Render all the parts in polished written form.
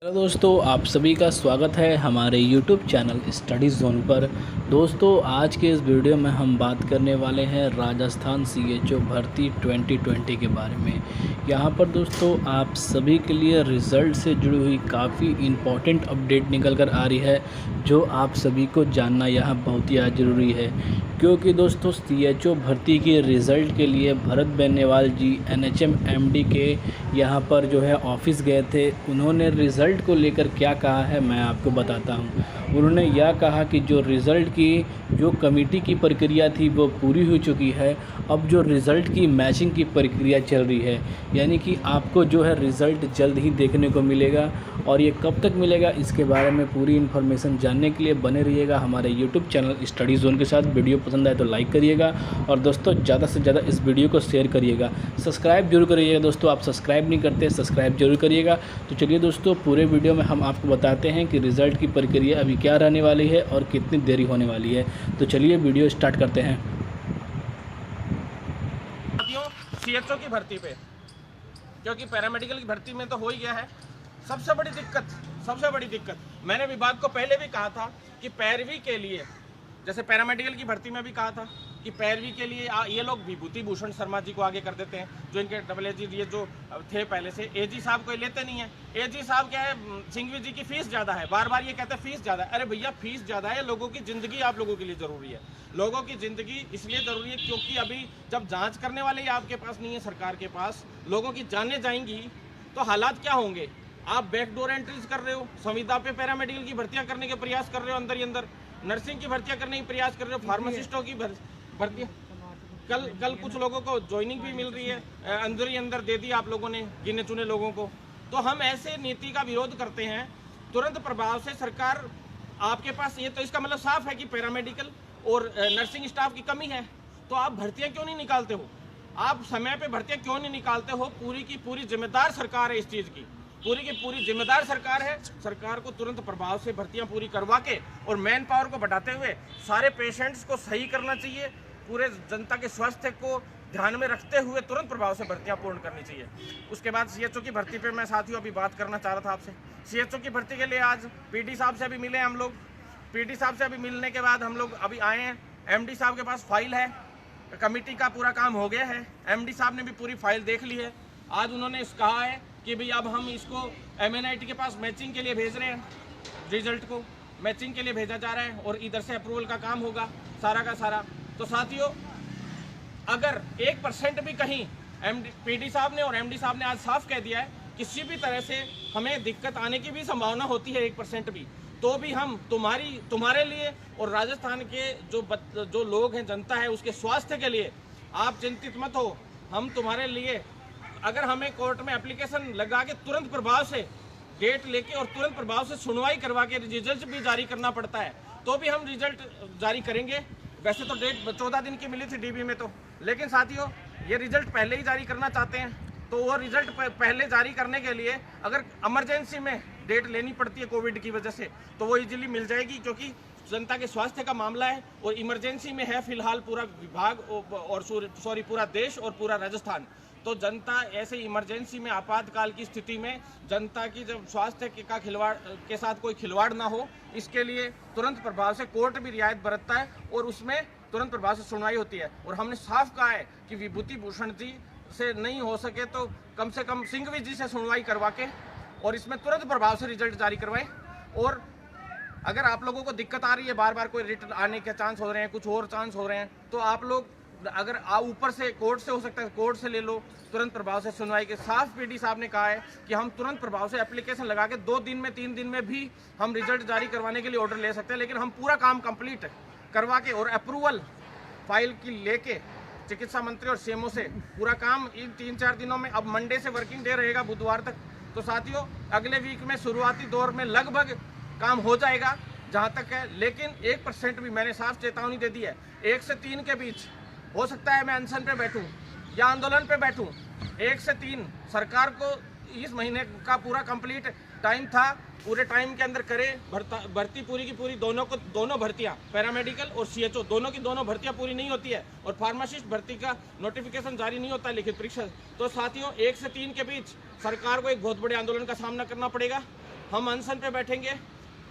Hello दोस्तों, आप सभी का स्वागत है हमारे YouTube चैनल स्टडी जोन पर। दोस्तों, आज के इस वीडियो में हम बात करने वाले हैं राजस्थान CHO भर्ती 2020 के बारे में। यहाँ पर दोस्तों आप सभी के लिए रिज़ल्ट से जुड़ी हुई काफ़ी इम्पॉर्टेंट अपडेट निकल कर आ रही है, जो आप सभी को जानना यहाँ बहुत ही ज़रूरी है। क्योंकि दोस्तों CHO भर्ती के रिज़ल्ट के लिए भरत बेनीवाल जी NHM MD के यहाँ पर जो है ऑफिस गए थे। उन्होंने रिज़ल्ट को लेकर क्या कहा है मैं आपको बताता हूँ। उन्होंने यह कहा कि जो रिज़ल्ट की जो कमेटी की प्रक्रिया थी वो पूरी हो चुकी है। अब जो रिज़ल्ट की मैचिंग की प्रक्रिया चल रही है, यानी कि आपको जो है रिज़ल्ट जल्द ही देखने को मिलेगा। और ये कब तक मिलेगा, इसके बारे में पूरी इन्फॉर्मेशन जानने के लिए बने रहिएगा हमारे YouTube चैनल स्टडी जोन के साथ। वीडियो पसंद आए तो लाइक करिएगा और दोस्तों ज़्यादा से ज़्यादा इस वीडियो को शेयर करिएगा। सब्सक्राइब जरूर करिएगा दोस्तों, आप सब्सक्राइब नहीं करते, सब्सक्राइब जरूर करिएगा। तो चलिए दोस्तों, पूरे वीडियो में हम आपको बताते हैं कि रिज़ल्ट की प्रक्रिया अभी क्या रहने वाली है और कितनी देरी होने वाली है। तो चलिए वीडियो स्टार्ट करते हैं। CHO की भर्ती पे, क्योंकि पैरामेडिकल की भर्ती में तो हो ही गया है। सबसे बड़ी दिक्कत मैंने विभाग को पहले भी कहा था कि पैरवी के लिए, जैसे पैरामेडिकल की भर्ती में भी कहा था कि पैरवी के लिए ये लोग विभूति भूषण शर्मा जी को आगे कर देते हैं, जो इनके AAG ये जो थे पहले से। AG साहब को लेते नहीं है। AG साहब क्या है, सिंघवी जी की फीस ज़्यादा है, बार बार ये कहते हैं फीस ज़्यादा है। अरे भैया, फीस ज़्यादा है, लोगों की ज़िंदगी आप लोगों के लिए ज़रूरी है। लोगों की ज़िंदगी इसलिए ज़रूरी है क्योंकि अभी जब जाँच करने वाले ही आपके पास नहीं है, सरकार के पास, लोगों की जानें जाएंगी तो हालात क्या होंगे। आप बैकडोर एंट्रीज कर रहे हो, संविदा पे पैरामेडिकल की भर्तियां करने के प्रयास कर रहे हो, अंदर ही अंदर नर्सिंग की भर्तियां करने के प्रयास कर रहे हो, फार्मासिस्टों की भर्तियां। कल कुछ लोगों को ज्वाइनिंग भी मिल रही है, अंदर ही अंदर दे दी आप लोगों ने गिने चुने लोगों को। तो हम ऐसे नीति का विरोध करते हैं। तुरंत प्रभाव से सरकार आपके पास, ये तो इसका मतलब साफ है कि पैरामेडिकल और नर्सिंग स्टाफ की कमी है। तो आप भर्तियां क्यों नहीं निकालते हो, आप समय पे भर्तियां क्यों नहीं निकालते हो। पूरी की पूरी जिम्मेदार सरकार है इस चीज़ की, पूरी की पूरी जिम्मेदार सरकार है। सरकार को तुरंत प्रभाव से भर्तियां पूरी करवा के और मैन पावर को बढ़ाते हुए सारे पेशेंट्स को सही करना चाहिए। पूरे जनता के स्वास्थ्य को ध्यान में रखते हुए तुरंत प्रभाव से भर्तियां पूर्ण करनी चाहिए। उसके बाद CHO की भर्ती पे मैं साथियों अभी बात करना चाह रहा था आपसे। CHO की भर्ती के लिए आज PD साहब से अभी मिले हम लोग। PD साहब से अभी मिलने के बाद हम लोग अभी आए हैं। MD साहब के पास फाइल है, कमेटी का पूरा काम हो गया है। MD साहब ने भी पूरी फाइल देख ली है। आज उन्होंने कहा है कि भाई अब हम इसको MNIT के पास मैचिंग के लिए भेज रहे हैं, रिजल्ट को मैचिंग के लिए भेजा जा रहा है और इधर से अप्रूवल का काम होगा सारा का सारा। तो साथियों, अगर 1% भी कहीं PD साहब ने और MD साहब ने आज साफ कह दिया है, किसी भी तरह से हमें दिक्कत आने की भी संभावना होती है 1% भी, तो भी हम तुम्हारे लिए और राजस्थान के जो लोग हैं, जनता है, उसके स्वास्थ्य के लिए आप चिंतित मत हो। हम तुम्हारे लिए, अगर हमें कोर्ट में एप्लीकेशन लगा के तुरंत प्रभाव से डेट लेके और तुरंत प्रभाव से सुनवाई करवा के रिजल्ट भी जारी करना पड़ता है, तो भी हम रिजल्ट जारी करेंगे। वैसे तो डेट 14 दिन की मिली थी DB में तो, लेकिन साथियों ये रिजल्ट पहले ही जारी करना चाहते हैं। तो वो रिजल्ट पहले जारी करने के लिए अगर इमरजेंसी में डेट लेनी पड़ती है कोविड की वजह से, तो वो इजीली मिल जाएगी, क्योंकि जनता के स्वास्थ्य का मामला है और इमरजेंसी में है फिलहाल पूरा विभाग और पूरा देश और पूरा राजस्थान। तो जनता ऐसे इमरजेंसी में, आपातकाल की स्थिति में जनता की जब स्वास्थ्य का खिलवाड़ के साथ कोई खिलवाड़ ना हो, इसके लिए तुरंत प्रभाव से कोर्ट भी रियायत बरतता है और उसमें तुरंत प्रभाव से सुनवाई होती है। और हमने साफ कहा है कि विभूति भूषण जी से नहीं हो सके तो कम से कम सिंघवी जी से सुनवाई करवा के और इसमें तुरंत प्रभाव से रिजल्ट जारी करवाएं। और अगर आप लोगों को दिक्कत आ रही है, बार बार कोई रिटर्न आने के चांस हो रहे हैं, कुछ और चांस हो रहे हैं, तो आप लोग अगर ऊपर से कोर्ट से हो सकता है, कोर्ट से ले लो तुरंत प्रभाव से सुनवाई के। साफ PD साहब ने कहा है कि हम तुरंत प्रभाव से एप्लीकेशन लगा के 2 दिन में, 3 दिन में भी हम रिजल्ट जारी करवाने के लिए ऑर्डर ले सकते हैं। लेकिन हम पूरा काम कंप्लीट करवा के और अप्रूवल फाइल की लेके चिकित्सा मंत्री और CMO से पूरा काम इन 3-4 दिनों में, अब मंडे से वर्किंग डे रहेगा बुधवार तक, तो साथियों अगले वीक में शुरुआती दौर में लगभग काम हो जाएगा जहाँ तक है। लेकिन 1% भी, मैंने साफ चेतावनी दे दी है, 1 से 3 के बीच हो सकता है मैं अनशन पे बैठूं या आंदोलन पे बैठूं। 1 से 3 सरकार को इस महीने का पूरा कंप्लीट टाइम था, पूरे टाइम के अंदर करे भर्ती पूरी की पूरी। दोनों भर्तियां, पैरामेडिकल और CHO दोनों की दोनों भर्तियां पूरी नहीं होती है और फार्मासिस्ट भर्ती का नोटिफिकेशन जारी नहीं होता है, लिखित परीक्षा। तो साथियों 1 से 3 के बीच सरकार को एक बहुत बड़े आंदोलन का सामना करना पड़ेगा। हम अनशन पे बैठेंगे,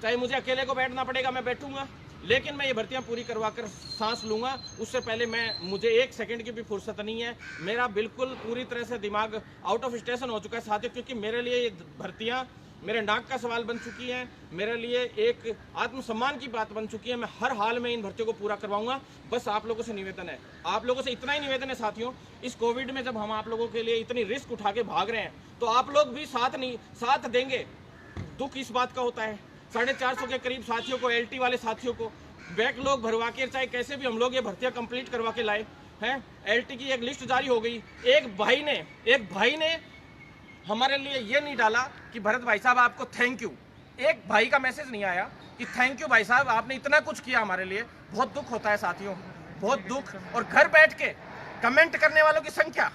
चाहे मुझे अकेले को बैठना पड़ेगा मैं बैठूंगा, लेकिन मैं ये भर्तियां पूरी करवा कर सांस लूंगा। उससे पहले मुझे 1 सेकंड की भी फुर्सत नहीं है। मेरा बिल्कुल पूरी तरह से दिमाग आउट ऑफ स्टेशन हो चुका है साथियों, क्योंकि मेरे लिए ये भर्तियां मेरे नाक का सवाल बन चुकी हैं, मेरे लिए एक आत्मसम्मान की बात बन चुकी है। मैं हर हाल में इन भर्तियों को पूरा करवाऊंगा। बस आप लोगों से निवेदन है, आप लोगों से इतना ही निवेदन है साथियों, इस कोविड में जब हम आप लोगों के लिए इतनी रिस्क उठा के भाग रहे हैं तो आप लोग भी साथ देंगे। दुख इस बात का होता है 450 के करीब साथियों को, LT वाले साथियों को बैकलॉग भरवा के चाहे कैसे भी हम लोग ये भर्तियां कंप्लीट करवा के लाए हैं। LT की एक लिस्ट जारी हो गई। एक भाई ने हमारे लिए ये नहीं डाला कि भरत भाई साहब आपको थैंक यू, एक भाई का मैसेज नहीं आया कि थैंक यू भाई साहब आपने इतना कुछ किया हमारे लिए। बहुत दुख होता है साथियों, बहुत दुख। और घर बैठ के कमेंट करने वालों की संख्या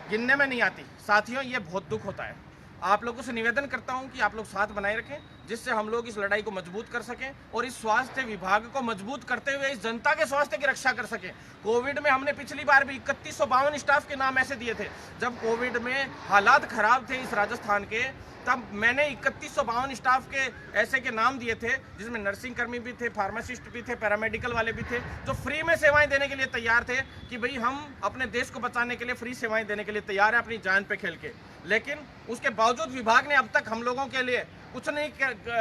गिनने में नहीं आती साथियों, ये बहुत दुख होता है। आप लोगों से निवेदन करता हूं कि आप लोग साथ बनाए रखें, जिससे हम लोग इस लड़ाई को मजबूत कर सकें और इस स्वास्थ्य विभाग को मजबूत करते हुए इस जनता के स्वास्थ्य की रक्षा कर सकें। कोविड में हमने पिछली बार भी 3152 स्टाफ के नाम ऐसे दिए थे, जब कोविड में हालात खराब थे इस राजस्थान के, तब मैंने 3152 स्टाफ के ऐसे के नाम दिए थे, जिसमें नर्सिंग कर्मी भी थे, फार्मासिस्ट भी थे, पैरामेडिकल वाले भी थे, जो फ्री में सेवाएं देने के लिए तैयार थे कि भाई हम अपने देश को बचाने के लिए फ्री सेवाएं देने के लिए तैयार है अपनी जान पे खेल के। लेकिन उसके बावजूद विभाग ने अब तक हम लोगों के लिए कुछ नहीं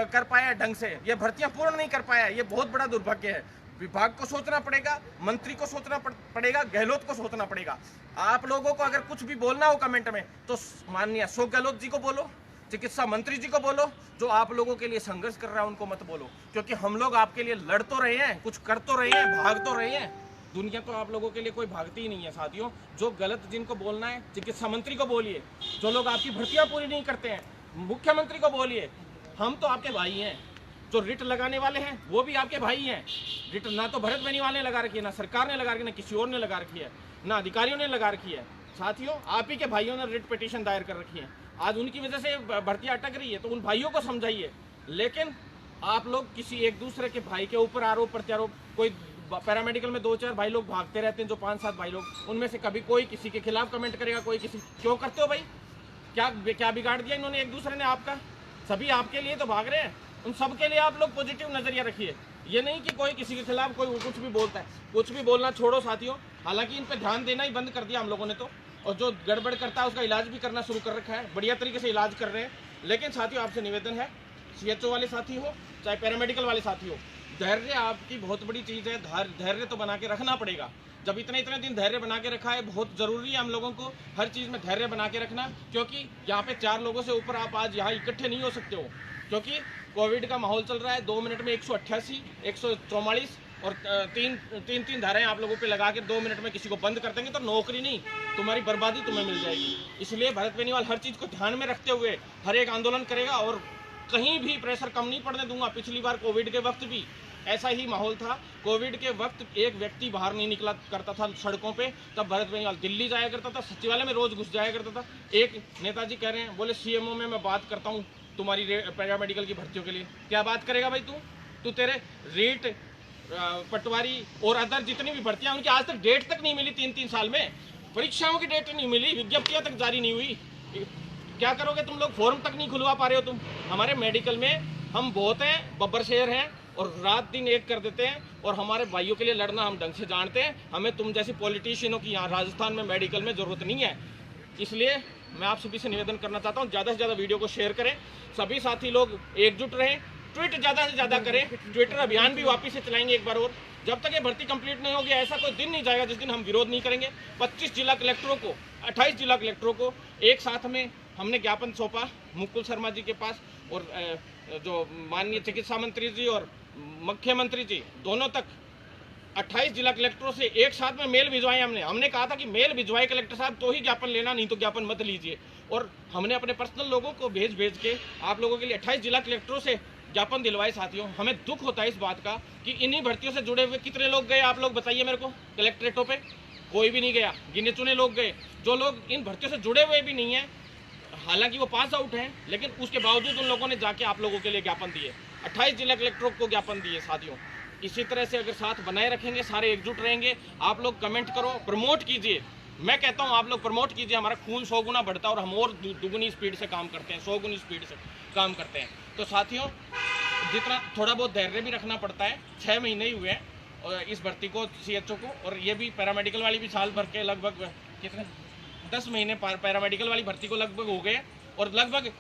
कर पाया ढंग से, ये भर्तियां पूर्ण नहीं कर पाया। ये बहुत बड़ा दुर्भाग्य है। विभाग को सोचना पड़ेगा, मंत्री को सोचना पड़ेगा, गहलोत को सोचना पड़ेगा। आप लोगों को अगर कुछ भी बोलना हो कमेंट में तो माननीय अशोक गहलोत जी को बोलो, चिकित्सा मंत्री जी को बोलो, जो आप लोगों के लिए संघर्ष कर रहा है उनको मत बोलो, क्योंकि हम लोग आपके लिए लड़ तो रहे हैं, कुछ कर तो रहे हैं, भाग तो रहे हैं। दुनिया तो आप लोगों के लिए कोई भागती ही नहीं है साथियों। जो गलत जिनको बोलना है चिकित्सा मंत्री को बोलिए, जो लोग आपकी भर्तियां पूरी नहीं करते हैं मुख्यमंत्री को बोलिए। हम तो आपके भाई हैं। जो रिट लगाने वाले हैं वो भी आपके भाई हैं। रिट ना तो भरत बेनीवाल ने लगा रखी है, ना सरकार ने लगा रखी है, ना किसी और ने लगा रखी है, ना अधिकारियों ने लगा रखी है। साथियों आप ही के भाइयों ने रिट पिटीशन दायर कर रखी है। आज उनकी वजह से भर्तियां अटक रही है, तो उन भाइयों को समझाइए। लेकिन आप लोग किसी एक दूसरे के भाई के ऊपर आरोप प्रत्यारोप, कोई पैरामेडिकल में 2-4 भाई लोग भागते रहते हैं, जो 5-7 भाई लोग, उनमें से कभी कोई किसी के खिलाफ कमेंट करेगा, कोई किसी। क्यों करते हो भाई? क्या बिगाड़ दिया इन्होंने एक दूसरे ने आपका? सभी आपके लिए तो भाग रहे हैं। उन सब के लिए आप लोग पॉजिटिव नजरिया रखिए। ये नहीं कि कोई किसी के खिलाफ कोई कुछ भी बोलता है। कुछ भी बोलना छोड़ो साथियों। हालांकि इन पे ध्यान देना ही बंद कर दिया हम लोगों ने तो, और जो गड़बड़ करता है उसका इलाज भी करना शुरू कर रखा है, बढ़िया तरीके से इलाज कर रहे हैं। लेकिन साथियों आपसे निवेदन है, CHO वाले साथी हो चाहे पैरामेडिकल वाले साथी हो, धैर्य आपकी बहुत बड़ी चीज़ है। धैर्य तो बना के रखना पड़ेगा। जब इतने दिन धैर्य बना के रखा है, बहुत ज़रूरी है हम लोगों को हर चीज़ में धैर्य बना के रखना, क्योंकि यहाँ पे 4 लोगों से ऊपर आप आज यहाँ इकट्ठे नहीं हो सकते हो, क्योंकि कोविड का माहौल चल रहा है। 2 मिनट में 188, 144 और तीन धाराएं आप लोगों पे लगा के 2 मिनट में किसी को बंद कर देंगे तो नौकरी नहीं, तुम्हारी बर्बादी तुम्हें मिल जाएगी। इसलिए भरत बेनीवाल हर चीज़ को ध्यान में रखते हुए हर एक आंदोलन करेगा और कहीं भी प्रेशर कम नहीं पड़ने दूंगा। पिछली बार कोविड के वक्त भी ऐसा ही माहौल था। कोविड के वक्त एक व्यक्ति बाहर नहीं निकला करता था सड़कों पे, तब भरत बेनीवाल दिल्ली जाया करता था, सचिवालय में रोज घुस जाया करता था। एक नेताजी कह रहे हैं, बोले CMO में मैं बात करता हूँ तुम्हारी पैरामेडिकल की भर्तियों के लिए। क्या बात करेगा भाई तू तेरे रेट पटवारी और अदर जितनी भी भर्तियां, उनकी आज तक डेट तक नहीं मिली। 3 साल में परीक्षाओं की डेट नहीं मिली, विज्ञप्तियां तक जारी नहीं हुई। क्या करोगे तुम लोग? फॉर्म तक नहीं खुलवा पा रहे हो तुम। हमारे मेडिकल में हम बहुत हैं, बब्बर शेर हैं और रात दिन एक कर देते हैं, और हमारे भाइयों के लिए लड़ना हम ढंग से जानते हैं। हमें तुम जैसी पॉलिटिशियनों की यहाँ राजस्थान में मेडिकल में ज़रूरत नहीं है। इसलिए मैं आप सभी से निवेदन करना चाहता हूँ, ज़्यादा से ज़्यादा वीडियो को शेयर करें, सभी साथी लोग एकजुट रहें, ट्वीट ज़्यादा से ज़्यादा करें। ट्विटर अभियान भी वापस से चलाएंगे एक बार और। जब तक ये भर्ती कंप्लीट नहीं होगी, ऐसा कोई दिन नहीं जाएगा जिस दिन हम विरोध नहीं करेंगे। 25 जिला कलेक्टरों को, 28 जिला कलेक्टरों को एक साथ में हमने ज्ञापन सौंपा मुकुल शर्मा जी के पास, और जो माननीय चिकित्सा मंत्री जी और मुख्यमंत्री जी दोनों तक 28 जिला कलेक्टरों से एक साथ में मेल भिजवाए। हमने कहा था कि मेल भिजवाए कलेक्टर साहब तो ही ज्ञापन लेना, नहीं तो ज्ञापन मत लीजिए। और हमने अपने पर्सनल लोगों को भेज के आप लोगों के लिए 28 जिला कलेक्टरों से ज्ञापन दिलवाए। साथियों हमें दुख होता है इस बात का कि इन्हीं भर्तियों से जुड़े हुए कितने लोग गए, आप लोग बताइए मेरे को। कलेक्ट्रेटों पे कोई भी नहीं गया, गिने चुने लोग गए। जो लोग इन भर्तियों से जुड़े हुए भी नहीं है, हालांकि वो पास आउट हैं, लेकिन उसके बावजूद उन लोगों ने जाके आप लोगों के लिए ज्ञापन दिए, 28 जिला कलेक्टरों को ज्ञापन दिए। साथियों इसी तरह से अगर साथ बनाए रखेंगे, सारे एकजुट रहेंगे, आप लोग कमेंट करो, प्रमोट कीजिए। मैं कहता हूँ आप लोग प्रमोट कीजिए, हमारा खून 100 गुना बढ़ता है और हम और दुगुनी स्पीड से काम करते हैं, 100 गुनी स्पीड से काम करते हैं। तो साथियों, जितना थोड़ा बहुत धैर्य भी रखना पड़ता है। 6 महीने ही हुए हैं इस भर्ती को, CHO को, और ये भी पैरामेडिकल वाली भी साल भर के लगभग कितने 10 महीने पैरामेडिकल वाली भर्ती को लगभग हो गए, और लगभग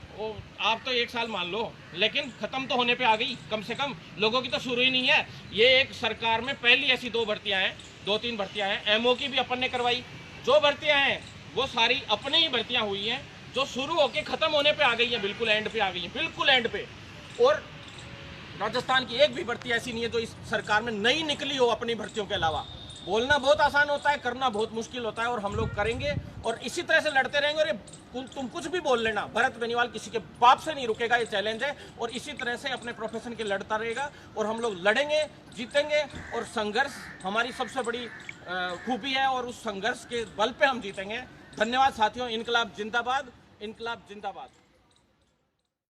आप तो 1 साल मान लो, लेकिन ख़त्म तो होने पे आ गई। कम से कम लोगों की तो शुरू ही नहीं है। ये एक सरकार में पहली ऐसी 2-3 भर्तियाँ हैं। MO की भी अपन ने करवाई। जो भर्तियाँ हैं वो सारी अपने ही भर्तियाँ हुई हैं, जो शुरू होके ख़त्म होने पे आ गई हैं, बिल्कुल एंड पे आ गई हैं, बिल्कुल एंड पे। और राजस्थान की एक भी भर्ती ऐसी नहीं है जो इस सरकार में नई निकली हो अपनी भर्तियों के अलावा। बोलना बहुत आसान होता है, करना बहुत मुश्किल होता है, और हम लोग करेंगे और इसी तरह से लड़ते रहेंगे। और ये तुम कुछ भी बोल लेना, भरत बेनीवाल किसी के बाप से नहीं रुकेगा, ये चैलेंज है। और इसी तरह से अपने प्रोफेशन के लड़ता रहेगा, और हम लोग लड़ेंगे, जीतेंगे। और संघर्ष हमारी सबसे बड़ी खूबी है, और उस संघर्ष के बल पे हम जीतेंगे। धन्यवाद साथियों। इनकलाब जिंदाबाद, इनकलाब जिंदाबाद।